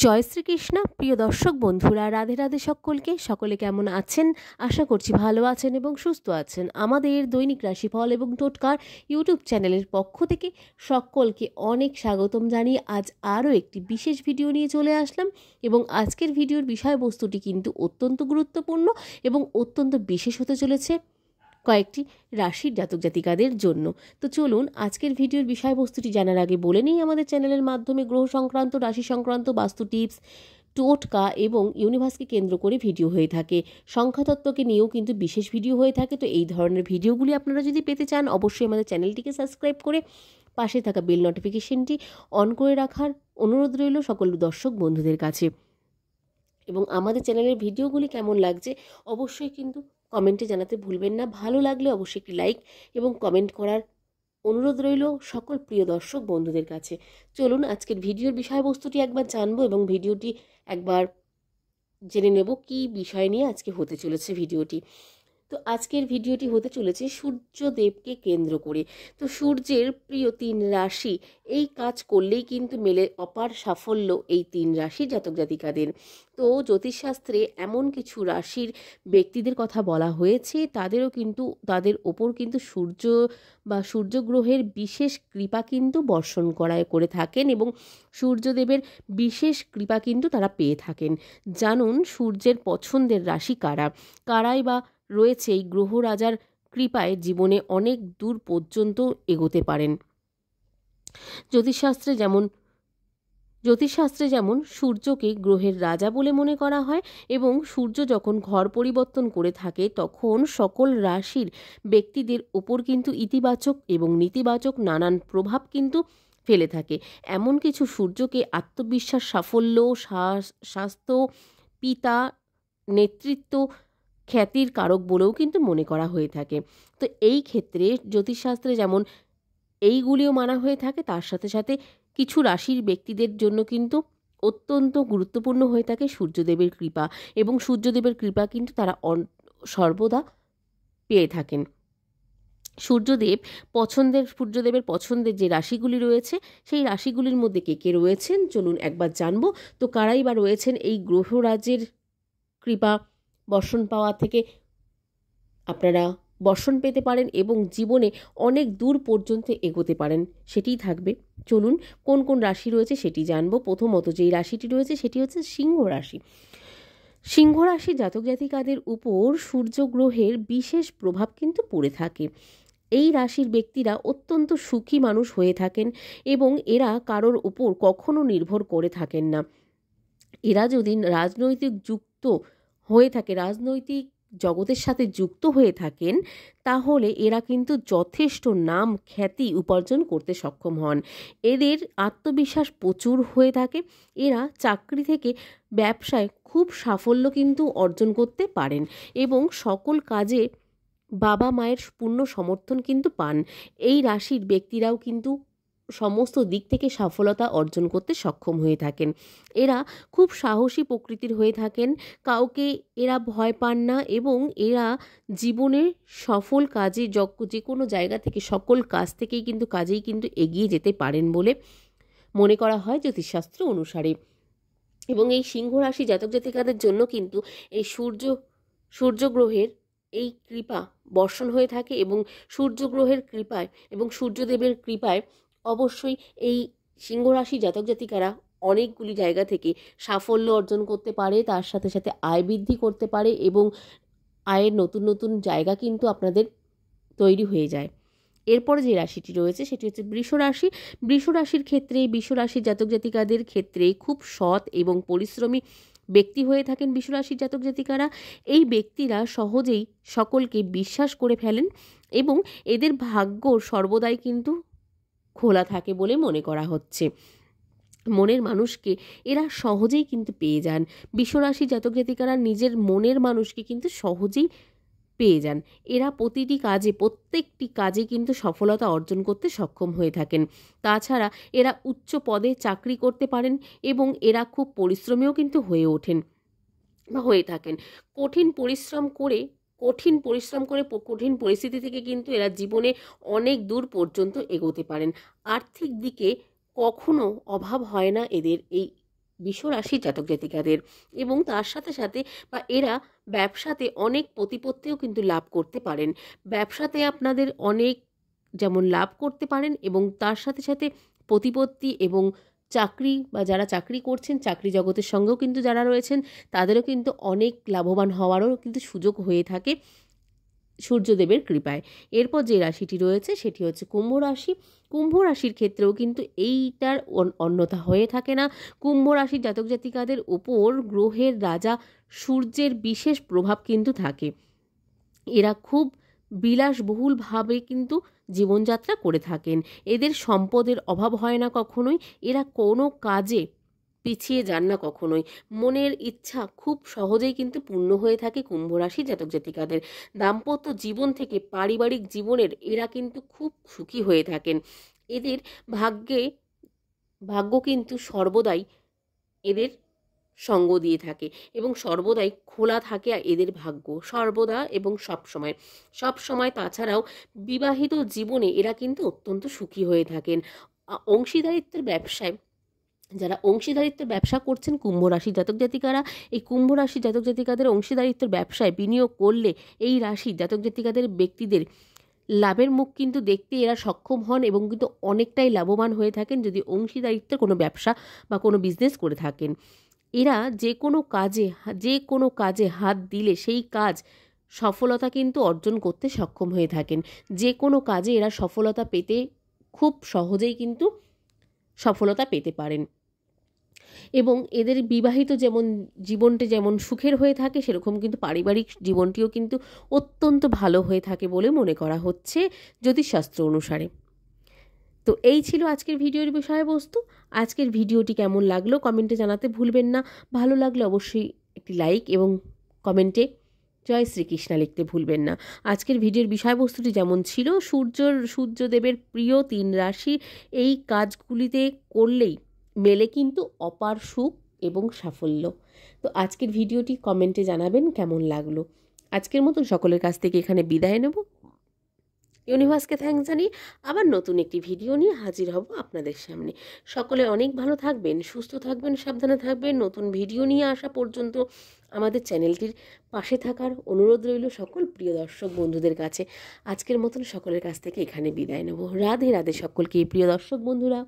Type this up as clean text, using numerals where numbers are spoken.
জয় শ্রীকৃষ্ণ। প্রিয় দর্শক বন্ধুরা, রাধে রাধে সকলে কেমন আছেন? আশা করছি ভালো আছেন এবং সুস্থ আছেন। আমাদের দৈনিক রাশিফল এবং টোটকার ইউটিউব চ্যানেলের পক্ষ থেকে সকলকে অনেক স্বাগতম জানিয়ে আজ আরও একটি বিশেষ ভিডিও নিয়ে চলে আসলাম। এবং আজকের ভিডিওর বিষয়বস্তুটি কিন্তু অত্যন্ত গুরুত্বপূর্ণ এবং অত্যন্ত বিশেষ হতে চলেছে কয়েকটি রাশির জাতক জাতিকাদের জন্য। তো চলুন আজকের ভিডিওর বিষয়বস্তুটি জানার আগে বলে নিই, আমাদের চ্যানেলের মাধ্যমে গ্রহ সংক্রান্ত, রাশি সংক্রান্ত, বাস্তু টিপস, টোটকা এবং ইউনিভার্সকে কেন্দ্র করে ভিডিও হয়ে থাকে। সংখ্যাতত্ত্বকে নিয়েও কিন্তু বিশেষ ভিডিও হয়ে থাকে। তো এই ধরনের ভিডিওগুলি আপনারা যদি পেতে চান, অবশ্যই আমাদের চ্যানেলটিকে সাবস্ক্রাইব করে পাশে থাকা বেল নোটিফিকেশনটি অন করে রাখার অনুরোধ রইল সকল দর্শক বন্ধুদের কাছে। এবং আমাদের চ্যানেলের ভিডিওগুলি কেমন লাগছে অবশ্যই কিন্তু কমেন্টে জানাতে ভুলবেন না। ভালো লাগলে অবশ্যই একটি লাইক এবং কমেন্ট করার অনুরোধ রইল সকল প্রিয় দর্শক বন্ধুদের কাছে। চলুন আজকের ভিডিওর বিষয়বস্তুটি একবার জানবো এবং ভিডিওটি একবার জেনে নেব কি বিষয় নিয়ে আজকে হতে চলেছে ভিডিওটি। তো আজকের ভিডিওটি হতে চলেছে সূর্যদেবকে কেন্দ্র করে। তো সূর্যের প্রিয় 3 রাশি এই কাজ করলেই কিন্তু মেলে অপার সাফল্য এই 3 রাশির জাতক জাতিকাদের। তো জ্যোতিষশাস্ত্রে এমন কিছু রাশির ব্যক্তিদের কথা বলা হয়েছে, তাদের ওপর কিন্তু সূর্য বা সূর্যগ্রহের বিশেষ কৃপা কিন্তু বর্ষণ করে থাকেন এবং সূর্যদেবের বিশেষ কৃপা কিন্তু তারা পেয়ে থাকেন। জানুন সূর্যের পছন্দের রাশি কারাই বা রয়েছে এই গ্রহ রাজার কৃপায় জীবনে অনেক দূর পর্যন্ত এগোতে পারেন। জ্যোতিষশাস্ত্রে যেমন সূর্যকে গ্রহের রাজা বলে মনে করা হয় এবং সূর্য যখন ঘর পরিবর্তন করে থাকে তখন সকল রাশির ব্যক্তিদের ওপর কিন্তু ইতিবাচক এবং নেতিবাচক নানান প্রভাব কিন্তু ফেলে থাকে। এমন কিছু সূর্যকে আত্মবিশ্বাস, সাফল্য, স্বাস্থ্য, পিতা, নেতৃত্ব, খ্যাতির কারক বলেও কিন্তু মনে করা হয়ে থাকে। তো এই ক্ষেত্রে জ্যোতিষশাস্ত্রে যেমন এইগুলিও মানা হয়ে থাকে, তার সাথে সাথে কিছু রাশির ব্যক্তিদের জন্য কিন্তু অত্যন্ত গুরুত্বপূর্ণ হয়ে থাকে সূর্যদেবের কৃপা, এবং সূর্যদেবের কৃপা কিন্তু তারা সর্বদা পেয়ে থাকেন। সূর্যদেবের পছন্দের যে রাশিগুলি রয়েছে সেই রাশিগুলির মধ্যে কে কে রয়েছেন চলুন একবার জানবো। তো কারাই বা রয়েছেন এই গ্রহরাজের কৃপা বর্ষণ পাওয়া থেকে আপনারা বর্ষণ পেতে পারেন এবং জীবনে অনেক দূর পর্যন্ত এগোতে পারেন, সেটিই থাকবে। চলুন কোন কোন রাশি রয়েছে সেটি জানবো। প্রথমত যেই রাশিটি রয়েছে সেটি হচ্ছে সিংহ রাশি। সিংহ রাশি জাতক জাতিকাদের উপর সূর্যগ্রহের বিশেষ প্রভাব কিন্তু পড়ে থাকে। এই রাশির ব্যক্তিরা অত্যন্ত সুখী মানুষ হয়ে থাকেন এবং এরা কারোর উপর কখনো নির্ভর করে থাকেন না। এরা যদি রাজনৈতিক জগতের সাথে যুক্ত হয়ে থাকেন তাহলে এরা কিন্তু যথেষ্ট নাম খ্যাতি উপার্জন করতে সক্ষম হন। এদের আত্মবিশ্বাস প্রচুর হয়ে থাকে। এরা চাকরি থেকে ব্যবসায় খুব সাফল্য কিন্তু অর্জন করতে পারেন এবং সকল কাজে বাবা মায়ের পূর্ণ সমর্থন কিন্তু পান। এই রাশির ব্যক্তিরাও কিন্তু সমস্ত দিক থেকে সফলতা অর্জন করতে সক্ষম হয়ে থাকেন। এরা খুব সাহসী প্রকৃতির হয়ে থাকেন, কাউকে এরা ভয় পান না এবং এরা জীবনের সফল কাজে যে কোনো জায়গা থেকে সকল কাজেই কিন্তু এগিয়ে যেতে পারেন বলে মনে করা হয় জ্যোতিষশাস্ত্র অনুসারে। এবং এই সিংহ রাশি জাতক জাতিকাদের জন্য কিন্তু এই সূর্যগ্রহের এই কৃপা বর্ষণ হয়ে থাকে এবং সূর্যগ্রহের কৃপায় এবং সূর্যদেবের কৃপায় অবশ্যই এই সিংহ রাশি জাতক জাতিকারা অনেকগুলি জায়গা থেকে সাফল্য অর্জন করতে পারে, তার সাথে সাথে আয় বৃদ্ধি করতে পারে এবং আয়ের নতুন নতুন জায়গা কিন্তু আপনাদের তৈরি হয়ে যায়। এরপরে যে রাশিটি রয়েছে সেটি হচ্ছে বৃষ রাশি। বৃষ রাশির ক্ষেত্রে বৃষ রাশির জাতক জাতিকাদের ক্ষেত্রে খুব সৎ এবং পরিশ্রমী ব্যক্তি হয়ে থাকেন বৃষ রাশির জাতক জাতিকারা। এই ব্যক্তিরা সহজেই সকলকে বিশ্বাস করে ফেলেন এবং এদের ভাগ্য সর্বদাই কিন্তু খোলা থাকে বলে মনে করা হচ্ছে। মনের মানুষকে এরা সহজেই কিন্তু পেয়ে যান। বৃষ রাশির জাতক জাতিকারা নিজের মনের মানুষকে কিন্তু সহজেই পেয়ে যান। এরা প্রত্যেকটি কাজে কিন্তু সফলতা অর্জন করতে সক্ষম হয়ে থাকেন। তাছাড়া এরা উচ্চ পদে চাকরি করতে পারেন এবং এরা খুব পরিশ্রমীও কিন্তু হয়ে থাকেন। কঠিন পরিশ্রম করে কঠিন পরিস্থিতি থেকে কিন্তু এরা জীবনে অনেক দূর পর্যন্ত এগোতে পারেন। আর্থিক দিকে কখনো অভাব হয় না এদের এই বৃষ রাশির জাতক জাতিকাদের, এবং তার সাথে সাথে বা এরা ব্যবসাতে অনেক প্রতিপত্তিও কিন্তু লাভ করতে পারেন। ব্যবসাতে আপনাদের অনেক যেমন লাভ করতে পারেন, এবং তার সাথে সাথে প্রতিপত্তি এবং চাকরি বা যারা চাকরি করছেন চাকরি জগতের সঙ্গেও কিন্তু যারা রয়েছেন তাদেরও কিন্তু অনেক লাভবান হওয়ারও কিন্তু সুযোগ হয়ে থাকে সূর্যদেবের কৃপায়। এরপর যে রাশিটি রয়েছে সেটি হচ্ছে কুম্ভ রাশি। কুম্ভ রাশির ক্ষেত্রেও কিন্তু এইটার অন্যথা হয়ে থাকে না। কুম্ভ রাশির জাতক জাতিকাদের উপর গ্রহের রাজা সূর্যের বিশেষ প্রভাব কিন্তু থাকে। এরা খুব বিলাসবহুলভাবে কিন্তু জীবনযাত্রা করে থাকেন। এদের সম্পদের অভাব হয় না কখনোই। এরা কোনো কাজে পিছিয়ে যান না কখনোই। মনের ইচ্ছা খুব সহজেই কিন্তু পূর্ণ হয়ে থাকে কুম্ভ রাশি জাতক জাতিকাদের। দাম্পত্য জীবন থেকে পারিবারিক জীবনের এরা কিন্তু খুব সুখী হয়ে থাকেন। এদের ভাগ্য কিন্তু সর্বদাই এদের সঙ্গ দিয়ে থাকে, এবং সর্বদাই খোলা থাকে এদের ভাগ্য সর্বদা এবং সব সময়। তাছাড়াও বিবাহিত জীবনে এরা কিন্তু অত্যন্ত সুখী হয়ে থাকেন। অংশীদারিত্বের ব্যবসায় যারা অংশীদারিত্বের ব্যবসা করছেন কুম্ভ রাশি জাতক জাতিকারা, এই কুম্ভ রাশি জাতক জাতিকাদের অংশীদারিত্বের ব্যবসায় বিনিয়োগ করলে এই রাশি জাতক জাতিকাদের ব্যক্তিদের লাভের মুখ কিন্তু দেখতে এরা সক্ষম হন, এবং কিন্তু অনেকটাই লাভবান হয়ে থাকেন যদি অংশীদারিত্বের কোনো ব্যবসা বা কোনো বিজনেস করে থাকেন। এরা যে কোনো কাজে হাত দিলে সেই কাজ সফলতা কিন্তু অর্জন করতে সক্ষম হয়ে থাকেন। যে কোনো কাজে এরা সফলতা পেতে খুব সহজেই কিন্তু সফলতা পেতে পারেন, এবং এদের বিবাহিত জীবনটা যেমন সুখের হয়ে থাকে, সেরকম কিন্তু পারিবারিক জীবনটিও কিন্তু অত্যন্ত ভালো হয়ে থাকে বলে মনে করা হচ্ছে জ্যোতিষশাস্ত্র অনুসারে। তো এই ছিল আজকের ভিডিওর বিষয়বস্তু। আজকের ভিডিওটি কেমন লাগলো কমেন্টে জানাতে ভুলবেন না। ভালো লাগলে অবশ্যই একটি লাইক এবং কমেন্টে জয় শ্রীকৃষ্ণ লিখতে ভুলবেন না। আজকের ভিডিওর বিষয়বস্তুটি যেমন ছিল, সূর্যদেবের প্রিয় 3 রাশি এই কাজগুলিতে করলেই মেলে কিন্তু অপার সুখ এবং সাফল্য। তো আজকের ভিডিওটি কমেন্টে জানাবেন কেমন লাগলো। আজকের মতন সকলের কাছ থেকে এখানে বিদায় নেব। ইউনিভার্সকে থ্যাঙ্কস জানিয়ে আবার নতুন একটি ভিডিও নিয়ে হাজির হব আপনাদের সামনে। সকলে অনেক ভালো থাকবেন, সুস্থ থাকবেন, সাবধানে থাকবেন। নতুন ভিডিও নিয়ে আসা পর্যন্ত আমাদের চ্যানেলটির পাশে থাকার অনুরোধ রইল সকল প্রিয় দর্শক বন্ধুদের কাছে। আজকের মতন সকলের কাছ থেকে এখানে বিদায় নেব। রাধে রাধে সকলকে প্রিয় দর্শক বন্ধুরা।